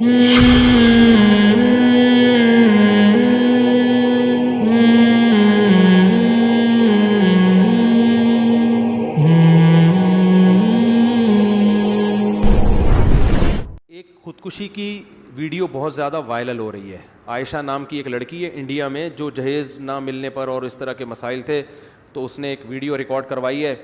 خودکشی کی ویڈیو بہت زیادہ وائرل ہو رہی ہے. عائشہ نام کی ایک لڑکی ہے انڈیا میں, جو جہیز نہ ملنے پر اور اس طرح کے مسائل تھے, تو اس نے ایک ویڈیو ریکارڈ کروائی ہے,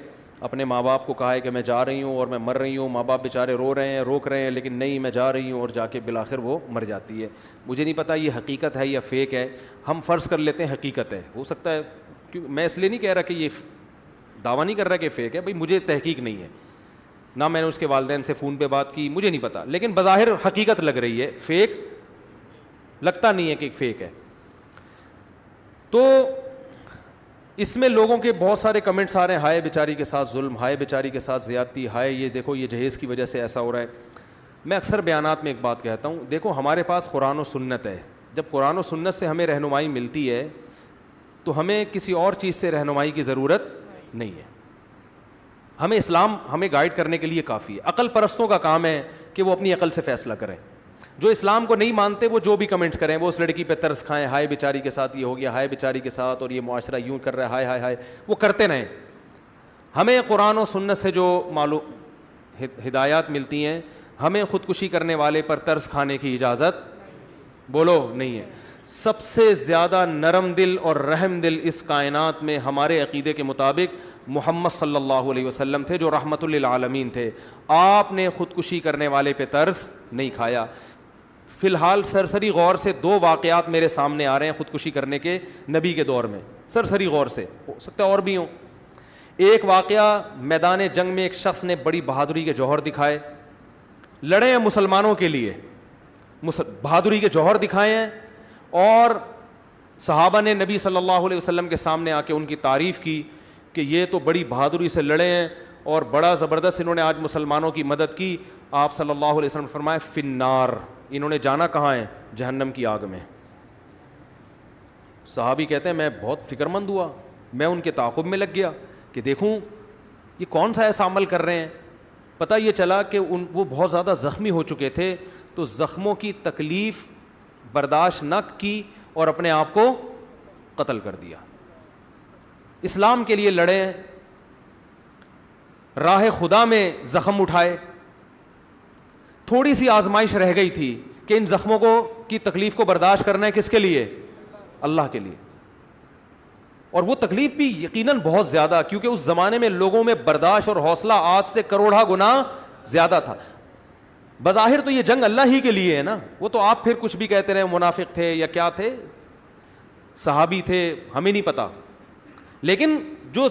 اپنے ماں باپ کو کہا ہے کہ میں جا رہی ہوں اور میں مر رہی ہوں. ماں باپ بیچارے رو رہے ہیں, روک رہے ہیں, لیکن نہیں میں جا رہی ہوں, اور جا کے بالآخر وہ مر جاتی ہے. مجھے نہیں پتہ یہ حقیقت ہے یا فیک ہے, ہم فرض کر لیتے ہیں حقیقت ہے, ہو سکتا ہے, کیوں میں اس لیے نہیں کہہ رہا کہ یہ دعویٰ نہیں کر رہا کہ فیک ہے, بھائی مجھے تحقیق نہیں ہے, نہ میں نے اس کے والدین سے فون پہ بات کی, مجھے نہیں پتا, لیکن بظاہر حقیقت لگ رہی ہے, فیک لگتا نہیں ہے کہ فیک ہے. تو اس میں لوگوں کے بہت سارے کمنٹس آ رہے ہیں, ہائے بیچاری کے ساتھ ظلم, ہائے بیچاری کے ساتھ زیادتی, ہائے یہ دیکھو یہ جہیز کی وجہ سے ایسا ہو رہا ہے. میں اکثر بیانات میں ایک بات کہتا ہوں, دیکھو ہمارے پاس قرآن و سنت ہے, جب قرآن و سنت سے ہمیں رہنمائی ملتی ہے تو ہمیں کسی اور چیز سے رہنمائی کی ضرورت نہیں ہے. ہمیں اسلام ہمیں گائیڈ کرنے کے لیے کافی ہے. عقل پرستوں کا کام ہے کہ وہ اپنی عقل سے فیصلہ کریں. جو اسلام کو نہیں مانتے وہ جو بھی کمنٹس کریں, وہ اس لڑکی پہ ترس کھائیں, ہائے بیچاری کے ساتھ یہ ہو گیا, ہائے بیچاری کے ساتھ, اور یہ معاشرہ یوں کر رہا ہے, ہائے ہائے ہائے, وہ کرتے رہیں. ہمیں قرآن و سنت سے جو معلوم ہدایات ملتی ہیں, ہمیں خودکشی کرنے والے پر ترس کھانے کی اجازت بولو نہیں ہے. سب سے زیادہ نرم دل اور رحم دل اس کائنات میں ہمارے عقیدے کے مطابق محمد صلی اللہ علیہ وسلم تھے, جو رحمت للعالمین تھے. آپ نے خودکشی کرنے والے پہ ترس نہیں کھایا. فی الحال سرسری غور سے 2 واقعات میرے سامنے آ رہے ہیں خودکشی کرنے کے نبی کے دور میں, سرسری غور سے, ہو سکتا ہے اور بھی ہوں. ایک واقعہ, میدان جنگ میں ایک شخص نے بڑی بہادری کے جوہر دکھائے, لڑے ہیں مسلمانوں کے لیے, بہادری کے جوہر دکھائے ہیں, اور صحابہ نے نبی صلی اللہ علیہ وسلم کے سامنے آ کے ان کی تعریف کی کہ یہ تو بڑی بہادری سے لڑے ہیں اور بڑا زبردست انہوں نے آج مسلمانوں کی مدد کی. آپ صلی اللہ علیہ وسلم نے فرمایا فی النار, انہوں نے جانا کہاں ہے, جہنم کی آگ میں. صحابی کہتے ہیں میں بہت فکر مند ہوا, میں ان کے تعاقب میں لگ گیا کہ دیکھوں یہ کون سا ایسا عمل کر رہے ہیں. پتہ یہ چلا کہ وہ بہت زیادہ زخمی ہو چکے تھے, تو زخموں کی تکلیف برداشت نہ کی اور اپنے آپ کو قتل کر دیا. اسلام کے لیے لڑے, راہ خدا میں زخم اٹھائے, تھوڑی سی آزمائش رہ گئی تھی کہ ان زخموں کو کی تکلیف کو برداشت کرنا ہے کس کے لیے, اللہ کے لیے. اور وہ تکلیف بھی یقیناً بہت زیادہ, کیونکہ اس زمانے میں لوگوں میں برداشت اور حوصلہ آج سے کروڑا گنا زیادہ تھا. بظاہر تو یہ جنگ اللہ ہی کے لیے ہے نا, وہ تو آپ پھر کچھ بھی کہتے رہے, منافق تھے یا کیا تھے, صحابی تھے, ہمیں نہیں پتا. لیکن جو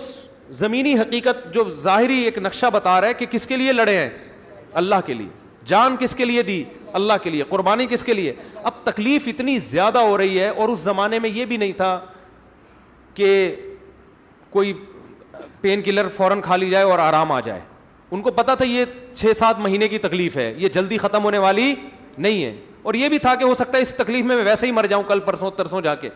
زمینی حقیقت, جو ظاہری ایک نقشہ بتا رہا ہے کہ کس کے لیے لڑے ہیں, اللہ کے لیے. جان کس کے لیے دی, اللہ کے لیے. قربانی کس کے لیے. اب تکلیف اتنی زیادہ ہو رہی ہے, اور اس زمانے میں یہ بھی نہیں تھا کہ کوئی پین کلر فوراً کھا لی جائے اور آرام آ جائے. ان کو پتا تھا یہ 6-7 مہینے کی تکلیف ہے, یہ جلدی ختم ہونے والی نہیں ہے. اور یہ بھی تھا کہ ہو سکتا ہے اس تکلیف میں ویسے ہی مر جاؤں کل پرسوں ترسوں جا کے.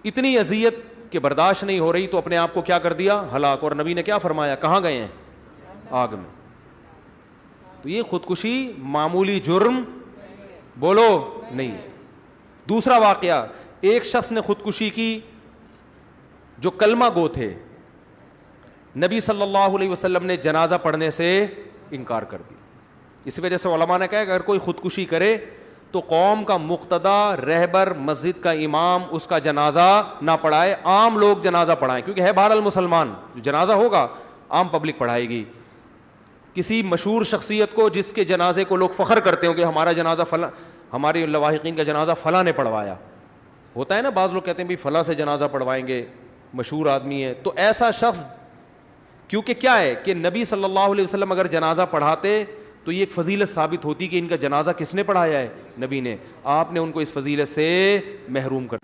اتنی اذیت کہ برداشت نہیں ہو رہی, تو اپنے آپ کو کیا کر دیا, ہلاک. اور نبی نے کیا فرمایا, کہاں گئے ہیں, آگ میں. تو یہ خودکشی معمولی جرم بولو نہیں ہے. دوسرا واقعہ, ایک شخص نے خودکشی کی جو کلمہ گو تھے, نبی صلی اللہ علیہ وسلم نے جنازہ پڑھنے سے انکار کر دیا. اس وجہ سے علماء نے کہا کہ اگر کوئی خودکشی کرے تو قوم کا مقتدی, رہبر, مسجد کا امام اس کا جنازہ نہ پڑھائے, عام لوگ جنازہ پڑھائیں, کیونکہ ہے بہرحال مسلمان, جو جنازہ ہوگا عام پبلک پڑھائے گی. کسی مشہور شخصیت کو جس کے جنازے کو لوگ فخر کرتے ہوں کہ ہمارا جنازہ فلاں, ہمارے لواحقین کا جنازہ فلاں نے پڑھوایا, ہوتا ہے نا, بعض لوگ کہتے ہیں بھی فلاں سے جنازہ پڑھوائیں گے, مشہور آدمی ہے. تو ایسا شخص, کیونکہ کیا ہے کہ نبی صلی اللہ علیہ وسلم اگر جنازہ پڑھاتے تو یہ ایک فضیلت ثابت ہوتی کہ ان کا جنازہ کس نے پڑھایا ہے, نبی نے. آپ نے ان کو اس فضیلت سے محروم کر,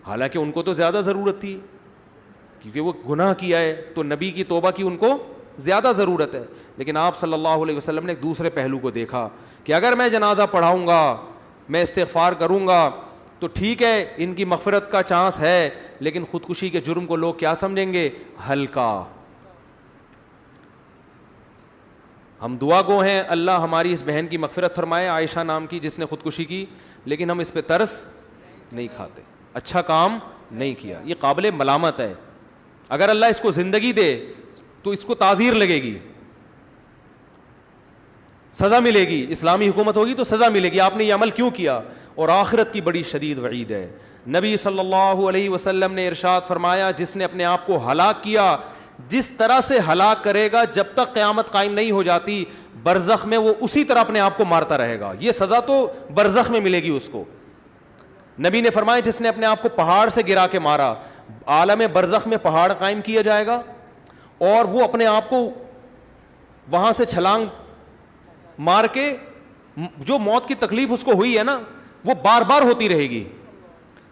حالانکہ ان کو تو زیادہ ضرورت تھی کیونکہ وہ گناہ کیا ہے, تو نبی کی توبہ کی ان کو زیادہ ضرورت ہے. لیکن آپ صلی اللہ علیہ وسلم نے ایک دوسرے پہلو کو دیکھا کہ اگر میں جنازہ پڑھاؤں گا, میں استغفار کروں گا, تو ٹھیک ہے ان کی مغفرت کا چانس ہے, لیکن خودکشی کے جرم کو لوگ کیا سمجھیں گے, ہلکا. ہم دعا گو ہیں اللہ ہماری اس بہن کی مغفرت فرمائے, عائشہ نام کی, جس نے خودکشی کی, لیکن ہم اس پہ ترس نہیں کھاتے, اچھا کام نہیں کیا. یہ قابل ملامت ہے. اگر اللہ اس کو زندگی دے تو اس کو تعزیر لگے گی, سزا ملے گی, اسلامی حکومت ہوگی تو سزا ملے گی, آپ نے یہ عمل کیوں کیا. اور آخرت کی بڑی شدید وعید ہے. نبی صلی اللہ علیہ وسلم نے ارشاد فرمایا, جس نے اپنے آپ کو ہلاک کیا, جس طرح سے ہلاک کرے گا جب تک قیامت قائم نہیں ہو جاتی, برزخ میں وہ اسی طرح اپنے آپ کو مارتا رہے گا. یہ سزا تو برزخ میں ملے گی اس کو. نبی نے فرمایا جس نے اپنے آپ کو پہاڑ سے گرا کے مارا, عالم برزخ میں پہاڑ قائم کیا جائے گا اور وہ اپنے آپ کو وہاں سے چھلانگ مار کے, جو موت کی تکلیف اس کو ہوئی ہے نا وہ بار بار ہوتی رہے گی.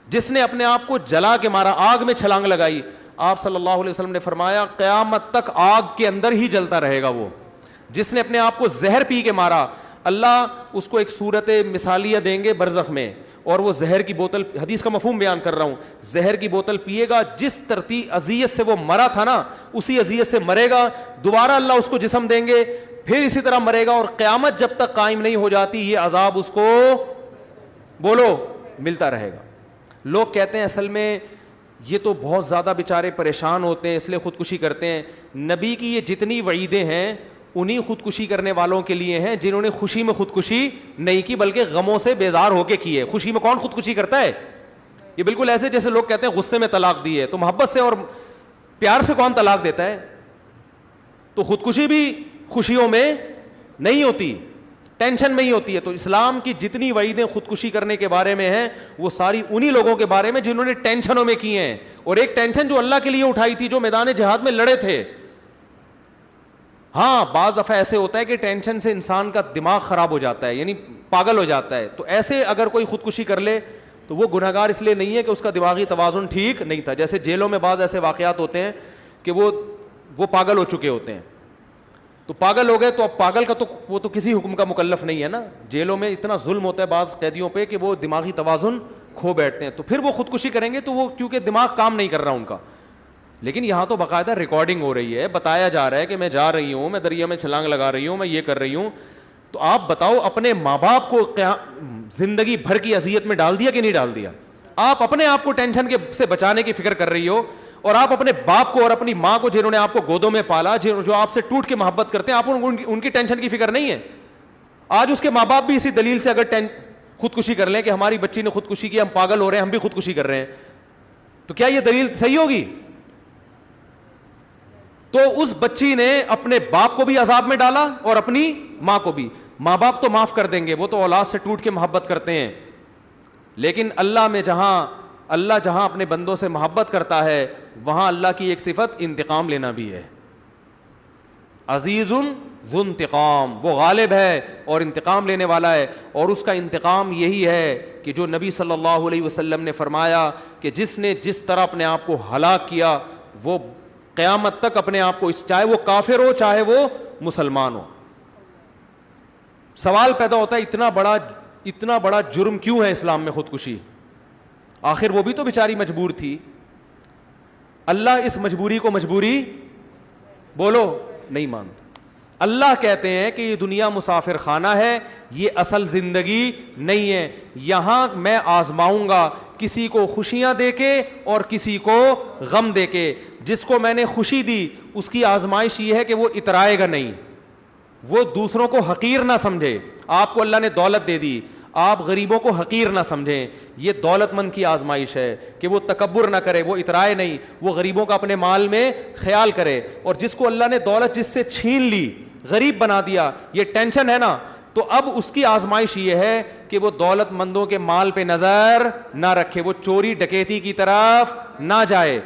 جس نے اپنے آپ کو جلا کے مارا, آگ میں چھلانگ لگائی, آپ صلی اللہ علیہ وسلم نے فرمایا قیامت تک آگ کے اندر ہی جلتا رہے گا وہ. جس نے اپنے آپ کو زہر پی کے مارا, اللہ اس کو ایک صورت مثالیہ دیں گے برزخ میں, اور وہ زہر کی بوتل, حدیث کا مفہوم بیان کر رہا ہوں, زہر کی بوتل پیے گا, جس ترتیب اذیت سے وہ مرا تھا نا اسی اذیت سے مرے گا, دوبارہ اللہ اس کو جسم دیں گے, پھر اسی طرح مرے گا, اور قیامت جب تک قائم نہیں ہو جاتی یہ عذاب اس کو بولو ملتا رہے گا. لوگ کہتے ہیں اصل میں یہ تو بہت زیادہ بیچارے پریشان ہوتے ہیں اس لیے خودکشی کرتے ہیں. نبی کی یہ جتنی وعیدیں ہیں انہی خودکشی کرنے والوں کے لیے ہیں جنہوں نے خوشی میں خودکشی نہیں کی بلکہ غموں سے بیزار ہو کے کی ہے. خوشی میں کون خودکشی کرتا ہے؟ یہ بالکل ایسے جیسے لوگ کہتے ہیں غصے میں طلاق دی ہے, تو محبت سے اور پیار سے کون طلاق دیتا ہے؟ تو خودکشی بھی خوشیوں میں نہیں ہوتی, ٹینشن میں ہی ہوتی ہے. تو اسلام کی جتنی وعیدیں خودکشی کرنے کے بارے میں ہیں وہ ساری انہی لوگوں کے بارے میں جنہوں نے ٹینشنوں میں کی ہیں, اور ایک ٹینشن جو اللہ کے لیے اٹھائی تھی, جو میدان جہاد میں لڑے تھے. ہاں بعض دفعہ ایسے ہوتا ہے کہ ٹینشن سے انسان کا دماغ خراب ہو جاتا ہے, یعنی پاگل ہو جاتا ہے, تو ایسے اگر کوئی خودکشی کر لے تو وہ گنہگار اس لیے نہیں ہے کہ اس کا دماغی توازن ٹھیک نہیں تھا. جیسے جیلوں میں بعض ایسے واقعات ہوتے ہیں کہ وہ پاگل ہو چکے ہوتے ہیں, تو پاگل ہو گئے تو اب پاگل کا تو وہ تو کسی حکم کا مکلف نہیں ہے نا. جیلوں میں اتنا ظلم ہوتا ہے بعض قیدیوں پہ کہ وہ دماغی توازن کھو بیٹھتے ہیں, تو پھر وہ خودکشی کریں گے تو وہ کیونکہ دماغ کام نہیں کر رہا ان کا. لیکن یہاں تو باقاعدہ ریکارڈنگ ہو رہی ہے, بتایا جا رہا ہے کہ میں جا رہی ہوں, میں دریا میں چھلانگ لگا رہی ہوں, میں یہ کر رہی ہوں. تو آپ بتاؤ اپنے ماں باپ کو زندگی بھر کی اذیت میں ڈال دیا کہ نہیں ڈال دیا؟ آپ اپنے آپ کو ٹینشن سے بچانے کی فکر کر رہی ہو, اور آپ اپنے باپ کو اور اپنی ماں کو جنہوں نے آپ کو گودوں میں پالا, جو آپ سے ٹوٹ کے محبت کرتے ہیں, آپ ان کی ٹینشن کی فکر نہیں ہے. آج اس کے ماں باپ بھی اسی دلیل سے اگر خودکشی کر لیں کہ ہماری بچی نے خودکشی کی, ہم پاگل ہو رہے ہیں, ہم بھی خودکشی کر رہے ہیں, تو کیا یہ دلیل صحیح ہوگی؟ تو اس بچی نے اپنے باپ کو بھی عذاب میں ڈالا اور اپنی ماں کو بھی. ماں باپ تو معاف کر دیں گے, وہ تو اولاد سے ٹوٹ کے محبت کرتے ہیں, لیکن اللہ جہاں اپنے بندوں سے محبت کرتا ہے وہاں اللہ کی ایک صفت انتقام لینا بھی ہے. عزیز ذو انتقام, وہ غالب ہے اور انتقام لینے والا ہے, اور اس کا انتقام یہی ہے کہ جو نبی صلی اللہ علیہ وسلم نے فرمایا کہ جس نے جس طرح اپنے آپ کو ہلاک کیا وہ قیامت تک اپنے آپ کو, چاہے وہ کافر ہو چاہے وہ مسلمان ہو. سوال پیدا ہوتا ہے اتنا بڑا جرم کیوں ہے اسلام میں خودکشی؟ آخر وہ بھی تو بیچاری مجبور تھی. اللہ اس مجبوری کو مجبوری بولو نہیں مانتا. اللہ کہتے ہیں کہ یہ دنیا مسافر خانہ ہے, یہ اصل زندگی نہیں ہے, یہاں میں آزماؤں گا کسی کو خوشیاں دے کے اور کسی کو غم دے کے. جس کو میں نے خوشی دی اس کی آزمائش یہ ہے کہ وہ اترائے گا نہیں, وہ دوسروں کو حقیر نہ سمجھے. آپ کو اللہ نے دولت دے دی, آپ غریبوں کو حقیر نہ سمجھیں, یہ دولت مند کی آزمائش ہے کہ وہ تکبر نہ کرے, وہ اترائے نہیں, وہ غریبوں کا اپنے مال میں خیال کرے. اور جس کو اللہ نے دولت جس سے چھین لی, غریب بنا دیا, یہ ٹینشن ہے نا, تو اب اس کی آزمائش یہ ہے کہ وہ دولت مندوں کے مال پہ نظر نہ رکھے, وہ چوری ڈکیتی کی طرف نہ جائے,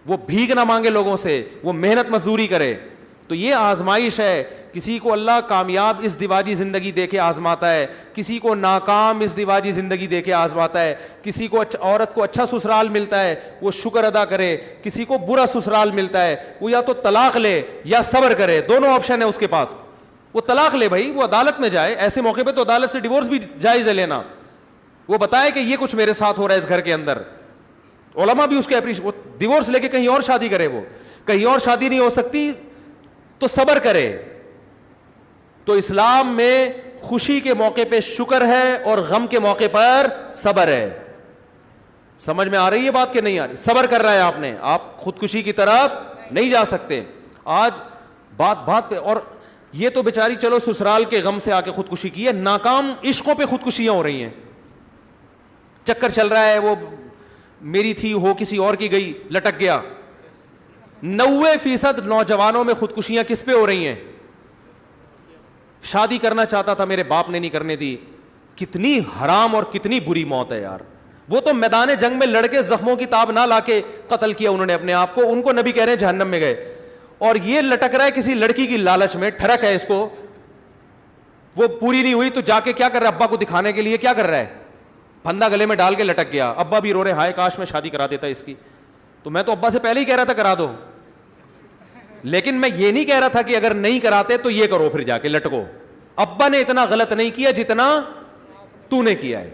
وہ بھیک نہ مانگے لوگوں سے, وہ محنت مزدوری کرے. تو یہ آزمائش ہے. کسی کو اللہ کامیاب اس دیواجی زندگی دے کے آزماتا ہے, کسی کو ناکام اس دیواجی زندگی دے کے آزماتا ہے. کسی کو عورت کو اچھا سسرال ملتا ہے وہ شکر ادا کرے, کسی کو برا سسرال ملتا ہے وہ یا تو طلاق لے یا صبر کرے, دونوں آپشن ہے اس کے پاس. وہ طلاق لے بھائی, وہ عدالت میں جائے, ایسے موقع پہ تو عدالت سے ڈیورس بھی جائز ہے لینا. وہ بتائے کہ یہ کچھ میرے ساتھ ہو رہا ہے اس گھر کے اندر, علماء بھی اس کے وہ ڈیورس لے کے کہیں اور شادی کرے, وہ کہیں اور شادی نہیں ہو سکتی تو صبر کرے. تو اسلام میں خوشی کے موقع پہ شکر ہے اور غم کے موقع پر صبر ہے. سمجھ میں آ رہی ہے بات کہ نہیں آ رہی؟ صبر کر رہا ہے آپ نے, آپ خودکشی کی طرف نہیں جا سکتے. آج بات پہ, اور یہ تو بیچاری چلو سسرال کے غم سے آ کے خودکشی کی ہے, ناکام عشقوں پہ خودکشیاں ہو رہی ہیں. چکر چل رہا ہے, وہ میری تھی ہو کسی اور کی گئی, لٹک گیا. 90% نوجوانوں میں خودکشیاں کس پہ ہو رہی ہیں؟ شادی کرنا چاہتا تھا, میرے باپ نے نہیں کرنے دی. کتنی حرام اور کتنی بری موت ہے یار. وہ تو میدان جنگ میں لڑ کے زخموں کی تاب نہ لا کے قتل کیا انہوں نے اپنے آپ کو, ان کو نبی کہہ رہے ہیں جہنم میں گئے. اور یہ لٹک رہا ہے کسی لڑکی کی لالچ میں, ٹھڑک ہے اس کو, وہ پوری نہیں ہوئی تو جا کے کیا کر رہا ہے, ابا کو دکھانے کے لیے کیا کر رہا ہے, پھندا گلے میں ڈال کے لٹک گیا. ابا بھی رو رہے, ہائے کاش میں شادی کرا دیتا اس کی. تو میں تو ابا سے پہلے ہی کہہ رہا تھا کرا دو, لیکن میں یہ نہیں کہہ رہا تھا کہ اگر نہیں کراتے تو یہ کرو, پھر جا کے لٹکو. ابا نے اتنا غلط نہیں کیا جتنا تو نے کیا ہے.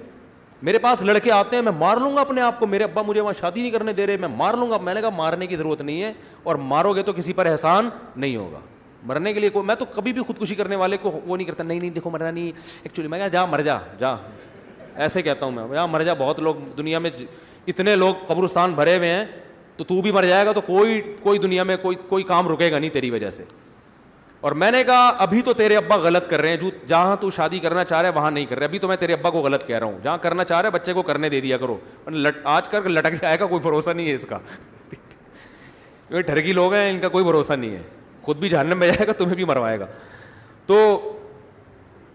میرے پاس لڑکے آتے ہیں, میں مار لوں گا اپنے آپ کو, میرے ابا مجھے وہاں شادی نہیں کرنے دے رہے, میں مار لوں گا. میں نے کہا مارنے کی ضرورت نہیں ہے, اور مارو گے تو کسی پر احسان نہیں ہوگا. مرنے کے لیے میں تو کبھی بھی خودکشی کرنے والے کو وہ نہیں کرتا, نہیں دیکھو مرنا نہیں ایکچولی. میں کہا جا مر جا, ایسے کہتا ہوں میں, جا مر جا. بہت لوگ دنیا میں, اتنے لوگ قبرستان بھرے ہوئے ہیں, تو بھی مر جائے گا تو کوئی دنیا میں کوئی کام رکے گا نہیں تیری وجہ سے. اور میں نے کہا ابھی تو تیرے ابا غلط کر رہے ہیں, جہاں تو شادی کرنا چاہ رہے ہیں وہاں نہیں کر رہے. ابھی تو میں تیرے ابا کو غلط کہہ رہا ہوں, جہاں کرنا چاہ رہے ہیں بچے کو کرنے دے دیا کرو. آج کر لٹک جائے گا, کوئی بھروسہ نہیں ہے اس کا. یہ ٹھرکی لوگ ہیں, ان کا کوئی بھروسہ نہیں ہے, خود بھی جہنم میں جائے گا, تمہیں بھی مروائے گا. تو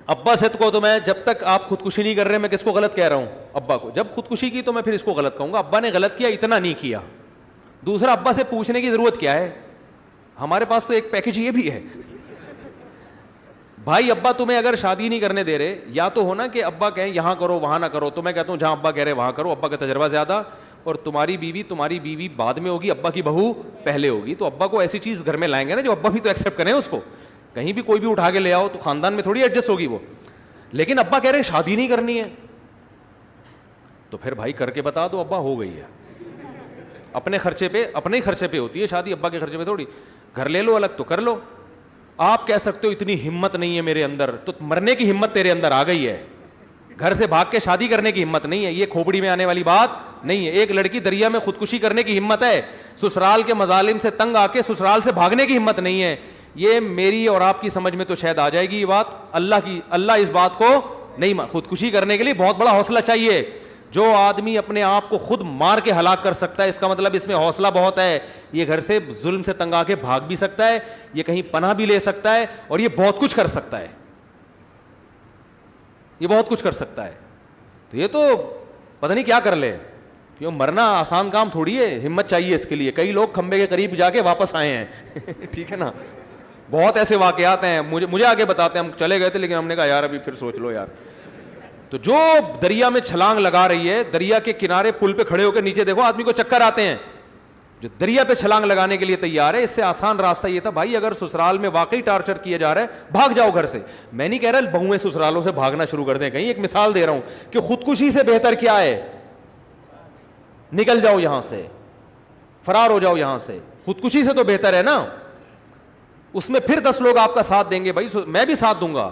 ابا سے کو تو میں, جب تک آپ خودکشی نہیں کر رہے, میں کس کو غلط کہہ رہا ہوں, ابا کو. جب خودکشی کی تو میں پھر اس کو غلط کہوں گا. ابا نے غلط کیا, اتنا نہیں کیا. دوسرا, ابا سے پوچھنے کی ضرورت کیا ہے, ہمارے پاس تو ایک پیکج یہ بھی ہے. بھائی ابا تمہیں اگر شادی نہیں کرنے دے رہے, یا تو ہونا کہ ابا کہیں یہاں کرو وہاں نہ کرو, تو میں کہتا ہوں جہاں ابا کہہ رہے وہاں کرو, ابا کا تجربہ زیادہ, اور تمہاری بیوی بعد میں ہوگی, ابا کی بہو پہلے ہوگی. تو ابا کو ایسی چیز گھر میں لائیں گے نا جو ابا بھی تو ایکسیپٹ کریں اس کو. کہیں بھی کوئی بھی اٹھا کے لے آؤ تو خاندان میں تھوڑی ایڈجسٹ ہوگی وہ. لیکن ابا کہہ رہے شادی نہیں کرنی ہے, تو پھر بھائی کر کے بتا دو ابا ہو گئی ہے. اپنے خرچے پہ, اپنے ہی خرچے پہ ہوتی ہے شادی, ابا کے خرچے پہ تھوڑی. گھر لے لو الگ تو کر لو. آپ کہہ سکتے ہو اتنی ہمت نہیں ہے میرے اندر, تو مرنے کی ہمت تیرے اندر آ گئی ہے, گھر سے بھاگ کے شادی کرنے کی ہمت نہیں ہے. یہ کھوپڑی میں آنے والی بات نہیں ہے. ایک لڑکی دریا میں خودکشی کرنے کی ہمت ہے, سسرال کے مظالم سے تنگ آ کے سسرال سے بھاگنے کی ہمت نہیں ہے. یہ میری اور آپ کی سمجھ میں تو شاید آ جائے گی یہ بات, اللہ اس بات کو نہیں. خودکشی کرنے کے لیے بہت بڑا حوصلہ چاہیے. جو آدمی اپنے آپ کو خود مار کے ہلاک کر سکتا ہے, اس کا مطلب اس میں حوصلہ بہت ہے. یہ گھر سے ظلم سے تنگ آ کے بھاگ بھی سکتا ہے, یہ کہیں پناہ بھی لے سکتا ہے, اور یہ بہت کچھ کر سکتا ہے, یہ بہت کچھ کر سکتا ہے. تو یہ تو پتہ نہیں کیا کر لے, کیوں مرنا آسان کام تھوڑی ہے, ہمت چاہیے اس کے لیے. کئی لوگ کھمبے کے قریب جا کے واپس آئے ہیں. ٹھیک ہے نا, بہت ایسے واقعات ہیں, مجھے آگے بتاتے ہیں. ہم چلے گئے تھے لیکن ہم نے کہا یار ابھی پھر سوچ لو یار. تو جو دریا میں چھلانگ لگا رہی ہے, دریا کے کنارے پل پہ کھڑے ہو کے نیچے دیکھو, آدمی کو چکر آتے ہیں. جو دریا پہ چھلانگ لگانے کے لیے تیار ہے, اس سے آسان راستہ یہ تھا بھائی اگر سسرال میں واقعی ٹارچر کیا جا رہا ہے, بھاگ جاؤ گھر سے. میں نہیں کہہ رہا بہویں سسرالوں سے بھاگنا شروع کر دیں کہیں, ایک مثال دے رہا ہوں کہ خودکشی سے بہتر کیا ہے, نکل جاؤ یہاں سے, فرار ہو جاؤ یہاں سے. خودکشی سے تو بہتر ہے نا, اس میں پھر 10 لوگ آپ کا ساتھ دیں گے. بھائی میں بھی ساتھ دوں گا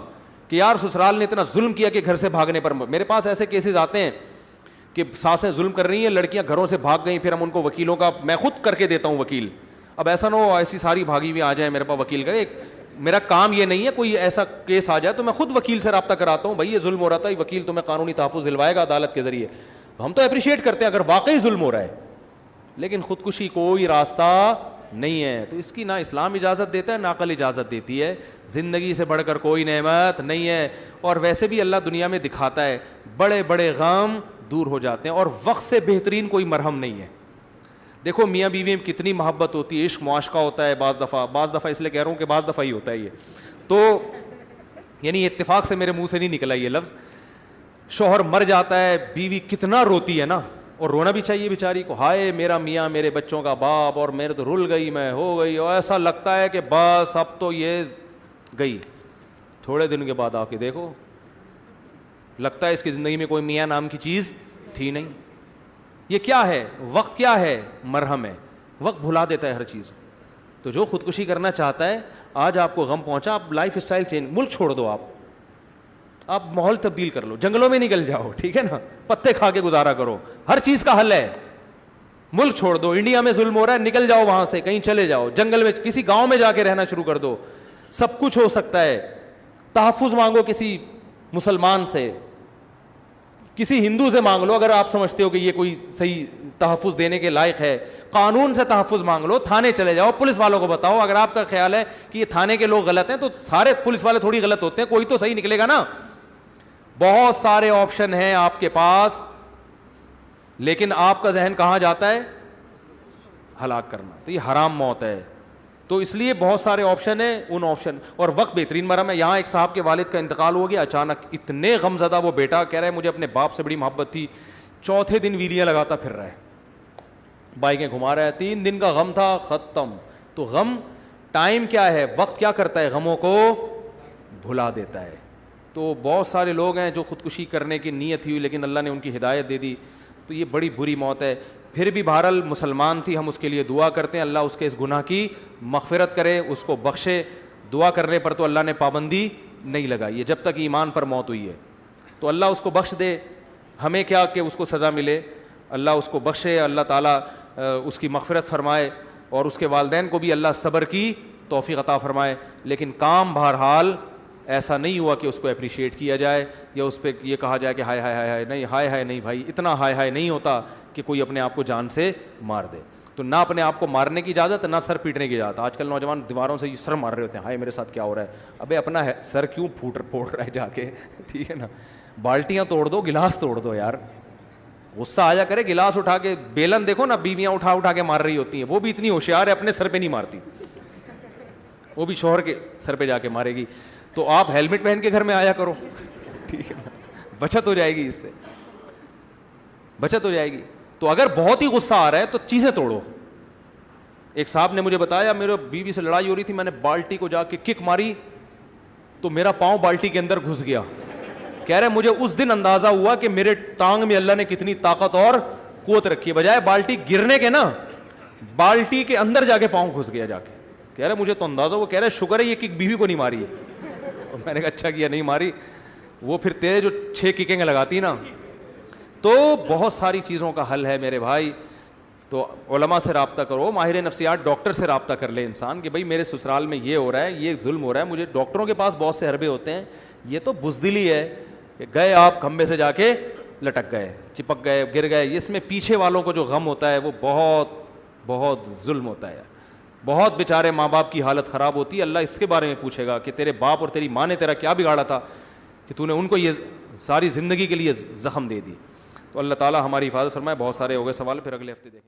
کہ یار سسرال نے اتنا ظلم کیا کہ گھر سے بھاگنے پر. میرے پاس ایسے کیسز آتے ہیں کہ ساسیں ظلم کر رہی ہیں, لڑکیاں گھروں سے بھاگ گئیں, پھر ہم ان کو وکیلوں کا, میں خود کر کے دیتا ہوں وکیل. اب ایسا نہ ہو ایسی ساری بھاگی ہوئی آ جائیں میرے پاس وکیل کرے, میرا کام یہ نہیں ہے. کوئی ایسا کیس آ جائے تو میں خود وکیل سے رابطہ کراتا ہوں, بھائی یہ ظلم ہو رہا تھا, وکیل تمہیں قانونی تحفظ دلوائے گا عدالت کے ذریعے. ہم تو اپریشیٹ کرتے ہیں اگر واقعی ظلم ہو رہا ہے, لیکن خودکشی کوئی راستہ نہیں ہے. تو اس کی نہ اسلام اجازت دیتا ہے نہ عقل اجازت دیتی ہے. زندگی سے بڑھ کر کوئی نعمت نہیں ہے. اور ویسے بھی اللہ دنیا میں دکھاتا ہے, بڑے بڑے غم دور ہو جاتے ہیں, اور وقت سے بہترین کوئی مرہم نہیں ہے. دیکھو میاں بیوی میں کتنی محبت ہوتی ہے, عشق معاشقہ ہوتا ہے بعض دفعہ اس لیے کہہ رہا ہوں کہ بعض دفعہ ہی ہوتا ہے یہ تو, یعنی اتفاق سے میرے منہ سے نہیں نکلا یہ لفظ. شوہر مر جاتا ہے, بیوی کتنا روتی ہے نا, اور رونا بھی چاہیے بیچاری کو, ہائے میرا میاں میرے بچوں کا باپ, اور میرے تو رل گئی, میں ہو گئی, اور ایسا لگتا ہے کہ بس اب تو یہ گئی. تھوڑے دن کے بعد آ کے دیکھو, لگتا ہے اس کی زندگی میں کوئی میاں نام کی چیز تھی نہیں. یہ کیا ہے, وقت کیا ہے, مرہم ہے. وقت بھلا دیتا ہے ہر چیز. تو جو خودکشی کرنا چاہتا ہے آج آپ کو غم پہنچا, آپ لائف اسٹائل چینج, ملک چھوڑ دو, آپ ماحول تبدیل کر لو, جنگلوں میں نکل جاؤ, ٹھیک ہے نا, پتے کھا کے گزارا کرو, ہر چیز کا حل ہے. ملک چھوڑ دو, انڈیا میں ظلم ہو رہا ہے, نکل جاؤ وہاں سے, کہیں چلے جاؤ, جنگل میں کسی گاؤں میں جا کے رہنا شروع کر دو, سب کچھ ہو سکتا ہے. تحفظ مانگو کسی مسلمان سے, کسی ہندو سے مانگ لو اگر آپ سمجھتے ہو کہ یہ کوئی صحیح تحفظ دینے کے لائق ہے. قانون سے تحفظ مانگ لو, تھانے چلے جاؤ, پولیس والوں کو بتاؤ. اگر آپ کا خیال ہے کہ یہ تھانے کے لوگ غلط ہیں تو سارے پولیس والے تھوڑی غلط ہوتے ہیں, کوئی تو صحیح نکلے گا نا. بہت سارے آپشن ہیں آپ کے پاس, لیکن آپ کا ذہن کہاں جاتا ہے؟ ہلاک کرنا. تو یہ حرام موت ہے. تو اس لیے بہت سارے آپشن ہیں, ان آپشن اور وقت بہترین مرہم ہے. یہاں ایک صاحب کے والد کا انتقال ہو گیا اچانک, اتنے غم زدہ وہ بیٹا, کہہ رہا ہے مجھے اپنے باپ سے بڑی محبت تھی, چوتھے دن ویلیاں لگاتا پھر رہا ہے, بائکیں گھما رہا ہے, 3 دن کا غم تھا, ختم. تو غم ٹائم کیا ہے, وقت کیا کرتا ہے, غموں کو بھلا دیتا ہے. تو بہت سارے لوگ ہیں جو خودکشی کرنے کی نیت تھی لیکن اللہ نے ان کی ہدایت دے دی, تو یہ بڑی بری موت ہے. پھر بھی بہرحال مسلمان تھی, ہم اس کے لیے دعا کرتے ہیں, اللہ اس کے اس گناہ کی مغفرت کرے, اس کو بخشے. دعا کرنے پر تو اللہ نے پابندی نہیں لگائی ہے, جب تک ایمان پر موت ہوئی ہے. تو اللہ اس کو بخش دے, ہمیں کیا کہ اس کو سزا ملے, اللہ اس کو بخشے, اللہ تعالیٰ اس کی مغفرت فرمائے, اور اس کے والدین کو بھی اللہ صبر کی توفیق عطا فرمائے. لیکن کام بہرحال ایسا نہیں ہوا کہ اس کو اپریشیٹ کیا جائے یا اس پہ یہ کہا جائے کہ ہائے ہائے ہائے ہائے, نہیں, ہائے ہائے نہیں بھائی, اتنا ہائے ہائے نہیں ہوتا کہ کوئی اپنے آپ کو جان سے مار دے. تو نہ اپنے آپ کو مارنے کی اجازت, نہ سر پیٹنے کی اجازت. آج کل نوجوان دیواروں سے سر مار رہے ہوتے ہیں, ہائے میرے ساتھ کیا ہو رہا ہے. ابے اپنا سر کیوں پھوڑ رہا ہے جا کے, ٹھیک ہے نا, بالٹیاں توڑ دو, گلاس توڑ دو یار. غصہ آ جا کرے, گلاس اٹھا کے, بیلن دیکھو نا بیویاں اٹھا کے مار رہی ہوتی ہیں, وہ بھی اتنی ہوشیار ہے, اپنے سر پہ نہیں مارتی, وہ بھی شوہر کے سر پہ جا کے مارے گی. تو آپ ہیلمٹ پہن کے گھر میں آیا کرو, ٹھیک ہے نا, بچت ہو جائے گی, اس سے بچت ہو جائے گی. تو اگر بہت ہی غصہ آ رہا ہے تو چیزیں توڑو. ایک صاحب نے مجھے بتایا, میرے بیوی سے لڑائی ہو رہی تھی, میں نے بالٹی کو جا کے کک ماری تو میرا پاؤں بالٹی کے اندر گھس گیا. کہہ رہے مجھے اس دن اندازہ ہوا کہ میرے ٹانگ میں اللہ نے کتنی طاقت اور قوت رکھی ہے, بجائے بالٹی گرنے کے نا, بالٹی کے اندر جا کے پاؤں گھس گیا جا کے. کہہ رہے مجھے تو اندازہ, وہ کہہ رہے شکر ہے یہ کک بیوی کو نہیں ماری ہے. میں نے کہا اچھا کیا نہیں ماری, وہ پھر تیرے جو 6 ککیں لگاتی نا. تو بہت ساری چیزوں کا حل ہے میرے بھائی. تو علماء سے رابطہ کرو, ماہر نفسیات ڈاکٹر سے رابطہ کر لے انسان کہ بھائی میرے سسرال میں یہ ہو رہا ہے, یہ ظلم ہو رہا ہے مجھے. ڈاکٹروں کے پاس بہت سے حربے ہوتے ہیں, یہ تو بزدلی ہے کہ گئے آپ کھمبے سے جا کے لٹک گئے, چپک گئے, گر گئے. اس میں پیچھے والوں کو جو غم ہوتا ہے وہ بہت بہت ظلم ہوتا ہے. بہت بیچارے ماں باپ کی حالت خراب ہوتی ہے. اللہ اس کے بارے میں پوچھے گا کہ تیرے باپ اور تیری ماں نے تیرا کیا بگاڑا تھا کہ تو نے ان کو یہ ساری زندگی کے لیے زخم دے دی. تو اللہ تعالیٰ ہماری حفاظت فرمائے. بہت سارے ہو گئے سوال, پھر اگلے ہفتے دیکھیں.